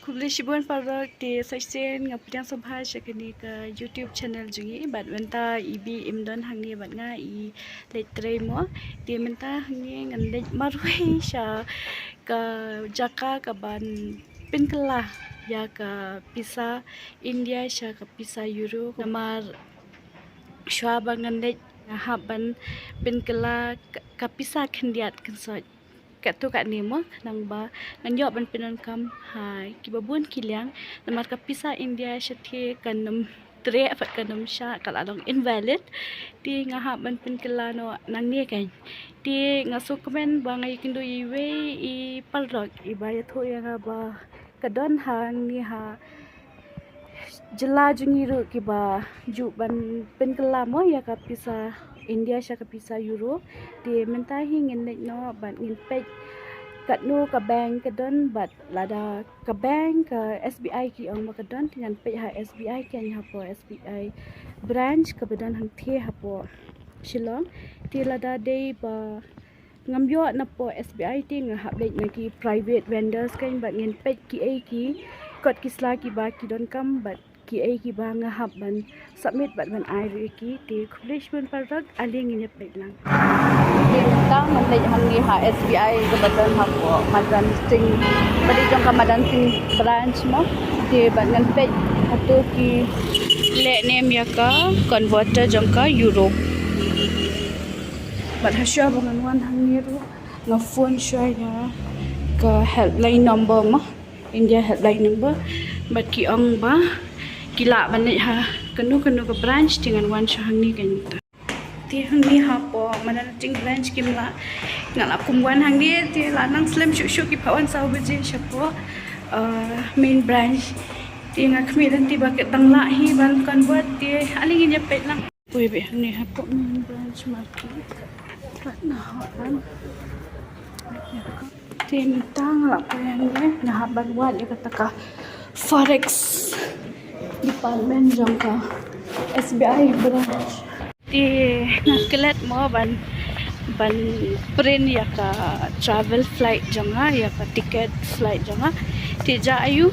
Kublishibun parak di section ngapiang sobha syakani ke YouTube channel jungi bat menta ibi imdon hangi bat nga I letre mo di menta hangi ngandet marui sya ke jaka ke ban pinkela ya ke pisa India sya ke pisa Euro namar sywa bangandet haban pinkela ke pisa kendiat kensot kat tu kat ni mo nang ba nang yo ban pinon kam hai ki babun kiliang namar ka pisa India shathe kanam tre fat kanam sha kala dong invalid ti nga ha ban pin kelano nang ni kan ti nga su komen ba ngai kindo I we I palrok I ba ya tho ya ba kadon hang ni ha jela jungiru ki ba ju ban pin kelamo ya ka pisa India sya ka pisa Euro di mentahi ngin no ban ngin pej kat nu ka bank kadon bat lada ka bank ka SBI ki ong makadon dengan pej ha SBI kan hapo SBI branch ka badan hang the hapo Shillong ti lada day ba ngambyo na po SBI ti nga hablet nga ki private vendors kan bat ngin pej ki a ki kot kisla ki ba ki don kam bat ki a ki ba nga hab ban submit bat ban ai ki ti kulish bun parak aling ngin pej lang tang manlay hangi ha SBI kebetulan hapo madan sing bari jong ka madan sing branch mo di bangan page atau ki le name ya ka converter jong ka Euro bat hasya bangan wan hangi ro na phone sya ya ka helpline number mo India helpline number bat ki ong ba kila banit ha kanu ka branch dengan wan sya hangi kan ti hang ni hapo madan ting branch kimla ngala kumwan hang ni ti lanang slim shu ki phawan saw beje shapo main branch ti nga khmi dan ti baket tangla hi ban convert ti aling nya pet lang oi be hang ni hapo main branch market pat na hapan ti tang la pa yang ni na haban wat ya kataka forex department jangka SBI branch ti nakelat mo ban print ya ka travel flight janga ya ka ticket flight janga ti ja ayu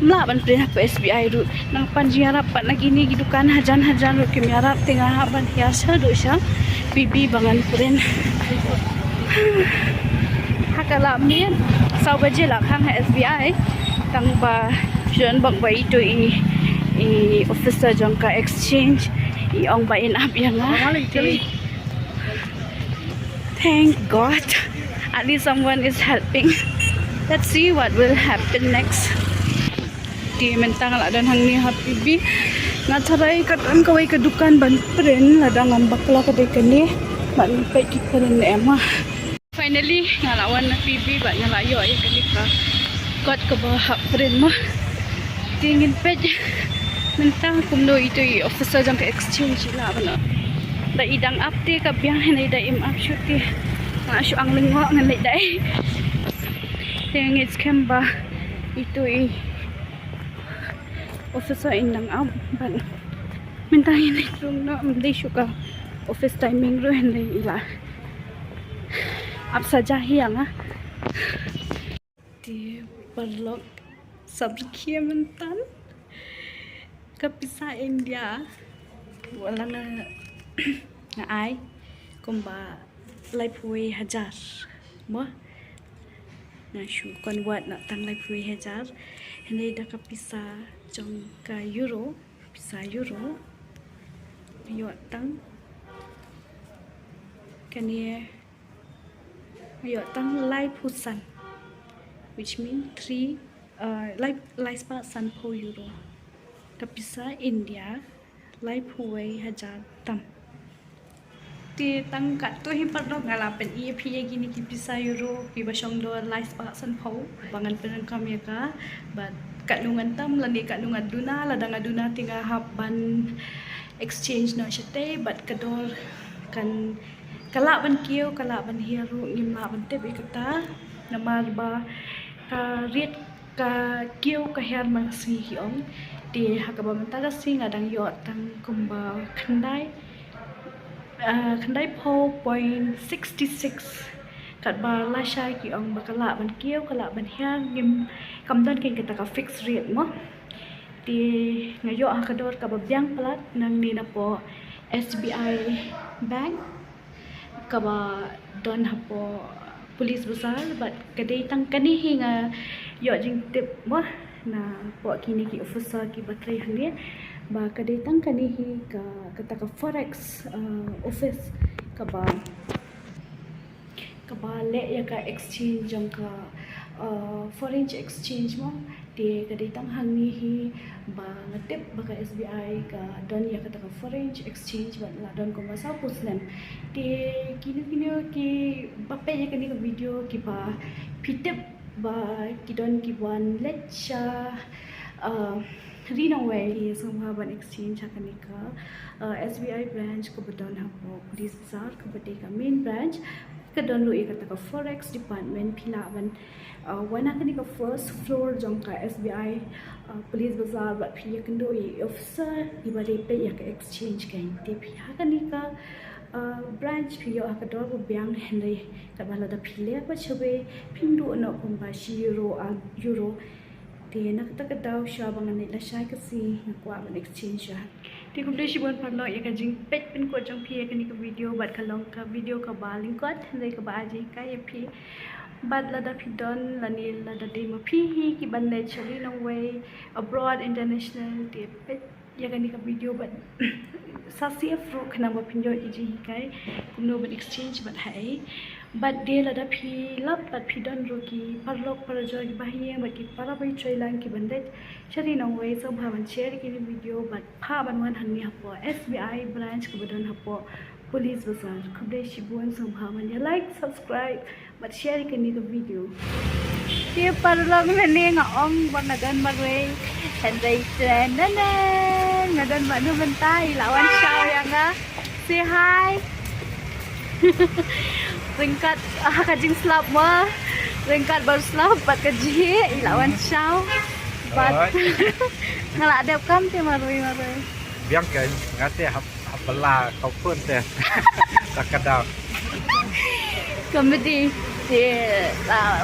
mla ban print pa SBI ru nang panjiarap pa nagini gidukan hajan ru kimyarap tinga ban hiasa do sya bibi bangan print hakala min saw baje la khang ha SBI tang ba jon bak ba itu I officer jangka exchange Iong bain up yang thank God at least someone is helping. Let's see what will happen next. Di mentang ladan hang ni happy bi ngacarai katan kawai ke dukan ban pren ladang ngambak la kedai kene ban pe ki pren ema finally ngalawan happy bi ban ngalayo ai kali ka kot ke bah pren mah tingin pej mentang kumno itu officer jang ke exchange la bana da idang upti ka biang hinay da im up shoot ti nga syu ang lingwa nga lay dai tingit kemba itu officer indang up ban mentang hinay tung no mday syu ka office timing ro hinay ila up saja hiang ti perlok sabrikia mentan kapisa India wala na nga ay kumba lifeway hajar mo na shu convert na tang lifeway hajar hindi da kapisa jong ka Euro pisa Euro yo tang kani yo tang life husan which mean 3 life pa san po Euro kapisa India life huway hajar tam ti tang kat tu hi pardo ngalapen EP gini ki pisa Euro pi basong do life pa san po bangan penan kami ka but kat lungan tam lani kat lungan duna ladang aduna tinga hab ban exchange no chate but kador kan kala ban kiyo kala ban hero ngimla ban te bi kata namar ba ka rit ka kiyo ka her man si hiong di hakaba mentara si ngadang yo tang kumba khandai po .66 kat ba la shai ki ong bakala ban kieu kala ban hiang ngim kamdon ken kita ka fix rate mo ti ngayo akador ka babyang plat nang ni na po SBI bank ka ba don hapo police bazar but kadai tang kani hinga yo jing tip mo na po kini ki officer ki batray hangi ba kadai tang kani hi ka kata ka forex office ka ba le ya ka exchange jang ka foreign exchange mo ti kadai tang hangi hi ba ngatip ba ka SBI ka don ya kata ka foreign exchange ba la don ko masa pusnan ti kini ki bape ya kani ka video ki ba pitip ba ki don ki wan lecha Rinaway semua ban exchange hakani ka SBI branch ko badon hapo police bazar ko bade ka main branch ka don lu ikata ka forex department philaban wana kani ka first floor jong ka SBI police bazar ba phiya kando officer ibare pe ya ka exchange kain te phiya kani ka branch phiyo akador ko byang henry ka bala da phile pa chobe phindu no komba euro ti nakatagadaw siya bang nila siya kasi nakuha ban exchange siya ti kung dahil siya buwan parlo ya ka jing pet pin ko jang pi ka ni ka video bat ka long ka video ka baling kot hindi ka ba aji ka ya pi bat lada pi don lanil lada day ma pi hi ki ban naturally no way abroad international ti pet ya ka ni ka video bat sa CF ro kana ba pinjo iji kai kumno ban exchange bat hai but de lada phi lap but phi don roki parlok parjo ki bahiye but ki para bai choilang ki bande chari no way so bhavan share ki video but pha ban wan hanni hapo SBI branch ko badon hapo police bazar khubde shibun so bhavan ya like subscribe but share ki ni video ti parlok ne nga ong ban nadan marwe handai trenanan nadan manu bentai lawan shaw yang nga say hi ringkat kajing slap mo ringkat baru slap bat kaji ilawan shaw bat ngala ada kam te marui biang kan ngate hapala kau pun teh takadau comedy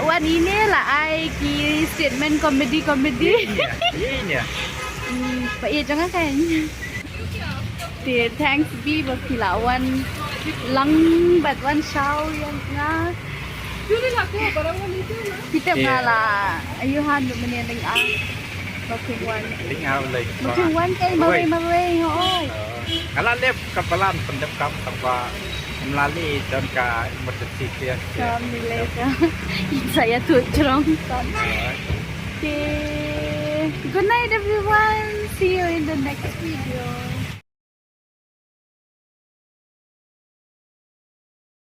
wan ini lah ai ki statement comedy ini pak iya jangan kan thanks bi bak lawan lang bat wan shaw yang nga kita ngala ayuhan meneling a baking wan kay mawe oi ngala lep kapalan pendep kam tanpa melalui dan ka emergency dia nilai ka saya tuh cerong good night everyone see you in the next video